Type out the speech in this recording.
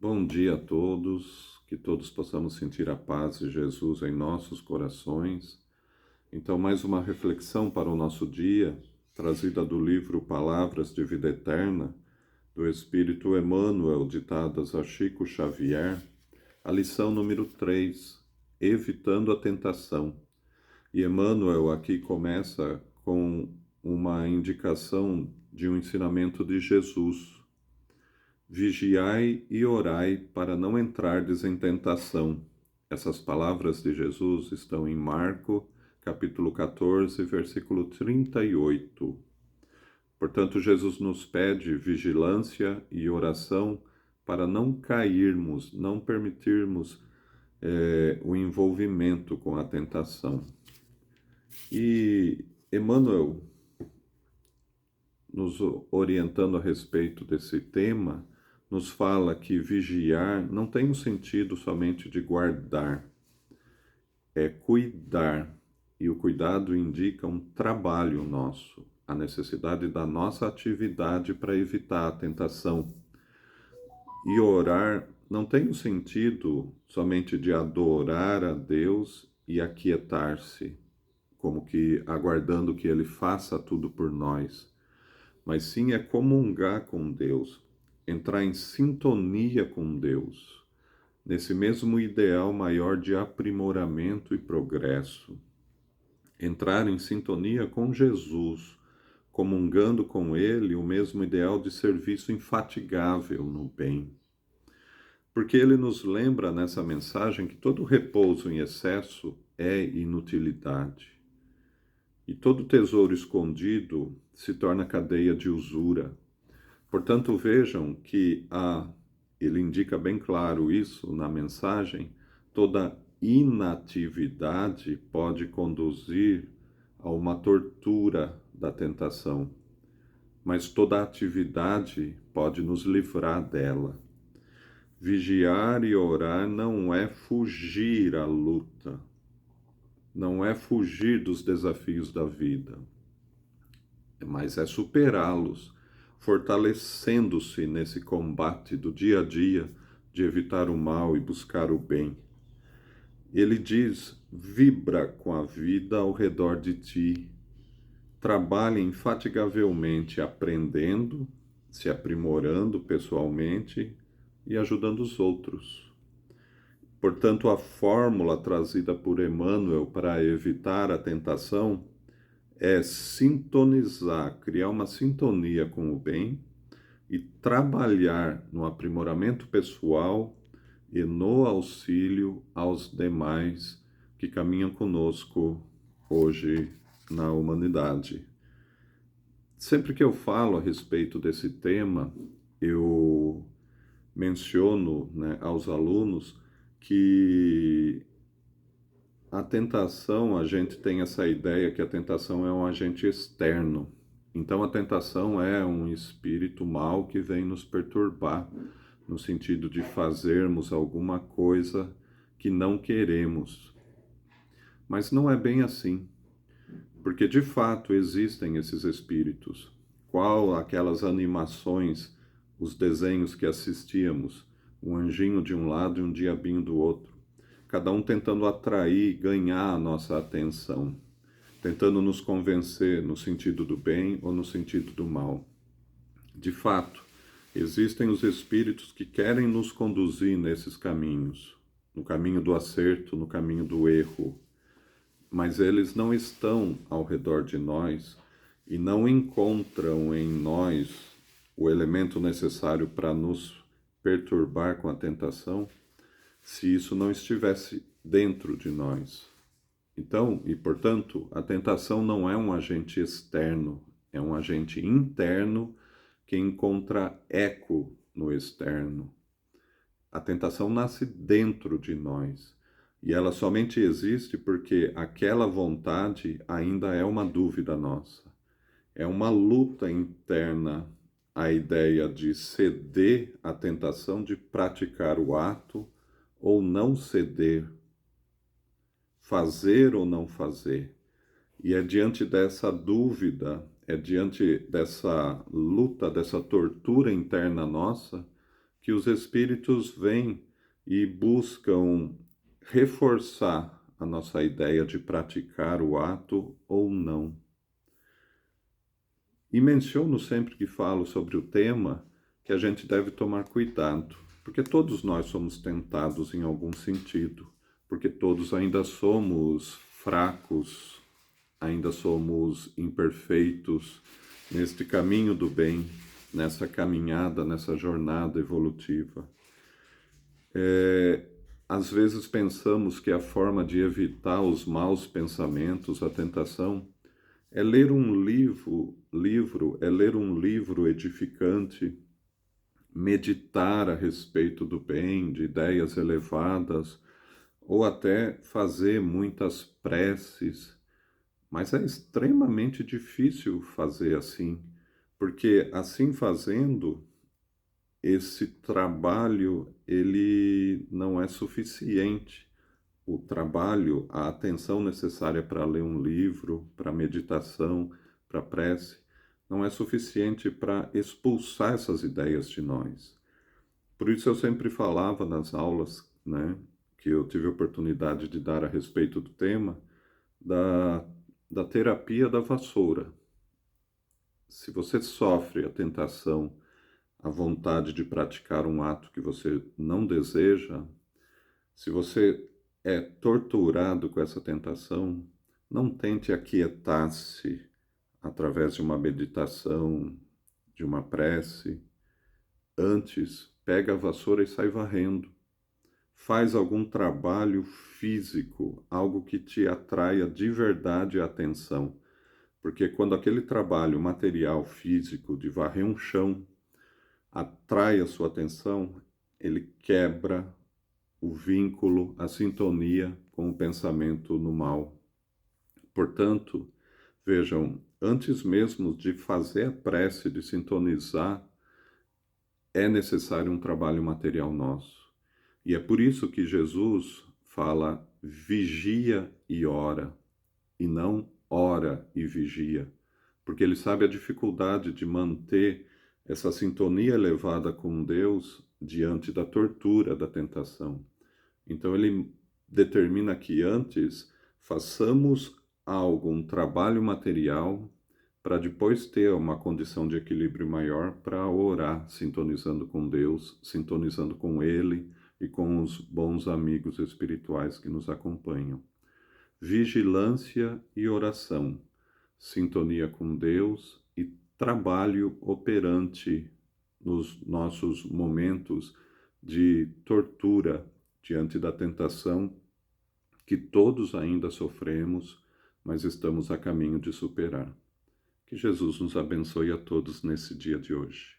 Bom dia a todos, que todos possamos sentir a paz de Jesus em nossos corações. Então, mais uma reflexão para o nosso dia, trazida do livro Palavras de Vida Eterna, do Espírito Emmanuel, ditadas a Chico Xavier, a lição número 3, Evitando a Tentação. E Emmanuel aqui começa com uma indicação de um ensinamento de Jesus. Vigiai e orai para não entrardes em tentação. Essas palavras de Jesus estão em Marco, capítulo 14, versículo 38. Portanto, Jesus nos pede vigilância e oração para não cairmos, não permitirmos o envolvimento com a tentação. E Emmanuel, nos orientando a respeito desse tema, nos fala que vigiar não tem o sentido somente de guardar, é cuidar. E o cuidado indica um trabalho nosso, a necessidade da nossa atividade para evitar a tentação. E orar não tem o sentido somente de adorar a Deus e aquietar-se, como que aguardando que Ele faça tudo por nós, mas sim é comungar com Deus, entrar em sintonia com Deus, nesse mesmo ideal maior de aprimoramento e progresso. Entrar em sintonia com Jesus, comungando com Ele o mesmo ideal de serviço infatigável no bem. Porque Ele nos lembra nessa mensagem que todo repouso em excesso é inutilidade. E todo tesouro escondido se torna cadeia de usura. Portanto, vejam que ele indica bem claro isso na mensagem, toda inatividade pode conduzir a uma tortura da tentação, mas toda atividade pode nos livrar dela. Vigiar e orar não é fugir à luta, não é fugir dos desafios da vida, mas é superá-los, fortalecendo-se nesse combate do dia a dia de evitar o mal e buscar o bem. Ele diz: vibra com a vida ao redor de ti, trabalha infatigavelmente aprendendo, se aprimorando pessoalmente e ajudando os outros. Portanto, a fórmula trazida por Emmanuel para evitar a tentação é sintonizar, criar uma sintonia com o bem e trabalhar no aprimoramento pessoal e no auxílio aos demais que caminham conosco hoje na humanidade. Sempre que eu falo a respeito desse tema, eu menciono, aos alunos que a tentação, a gente tem essa ideia que a tentação é um agente externo. Então, a tentação é um espírito mau que vem nos perturbar, no sentido de fazermos alguma coisa que não queremos. Mas não é bem assim, porque de fato existem esses espíritos. Qual aquelas animações, os desenhos que assistíamos, um anjinho de um lado e um diabinho do outro, cada um tentando atrair, ganhar a nossa atenção, tentando nos convencer no sentido do bem ou no sentido do mal. De fato, existem os espíritos que querem nos conduzir nesses caminhos, no caminho do acerto, no caminho do erro, mas eles não estão ao redor de nós e não encontram em nós o elemento necessário para nos perturbar com a tentação, se isso não estivesse dentro de nós. Então, e portanto, a tentação não é um agente externo, é um agente interno que encontra eco no externo. A tentação nasce dentro de nós e ela somente existe porque aquela vontade ainda é uma dúvida nossa. É uma luta interna a ideia de ceder à tentação de praticar o ato ou não ceder, fazer ou não fazer. E é diante dessa dúvida, é diante dessa luta, dessa tortura interna nossa, que os espíritos vêm e buscam reforçar a nossa ideia de praticar o ato ou não. E menciono sempre que falo sobre o tema que a gente deve tomar cuidado, porque todos nós somos tentados em algum sentido, porque todos ainda somos fracos, ainda somos imperfeitos neste caminho do bem, nessa caminhada, nessa jornada evolutiva. Às vezes pensamos que a forma de evitar os maus pensamentos, a tentação, é ler um é ler um livro edificante, meditar a respeito do bem, de ideias elevadas, ou até fazer muitas preces. Mas é extremamente difícil fazer assim, porque assim fazendo, esse trabalho ele não é suficiente. O trabalho, a atenção necessária para ler um livro, para meditação, para prece, não é suficiente para expulsar essas ideias de nós. Por isso eu sempre falava nas aulas, né, que eu tive a oportunidade de dar a respeito do tema, da terapia da vassoura. Se você sofre a tentação, a vontade de praticar um ato que você não deseja, se você é torturado com essa tentação, não tente aquietar-se através de uma meditação, de uma prece. Antes, pega a vassoura e sai varrendo. Faz algum trabalho físico, algo que te atraia de verdade a atenção. Porque quando aquele trabalho material, físico, de varrer um chão, atrai a sua atenção, ele quebra o vínculo, a sintonia com o pensamento no mal. Portanto, vejam, antes mesmo de fazer a prece, de sintonizar, é necessário um trabalho material nosso. E é por isso que Jesus fala vigia e ora, e não ora e vigia, porque ele sabe a dificuldade de manter essa sintonia elevada com Deus diante da tortura, da tentação. Então ele determina que antes façamos algo, um trabalho material, para depois ter uma condição de equilíbrio maior para orar, sintonizando com Deus, sintonizando com Ele e com os bons amigos espirituais que nos acompanham. Vigilância e oração, sintonia com Deus e trabalho operante nos nossos momentos de tortura diante da tentação que todos ainda sofremos, mas estamos a caminho de superar. Que Jesus nos abençoe a todos nesse dia de hoje.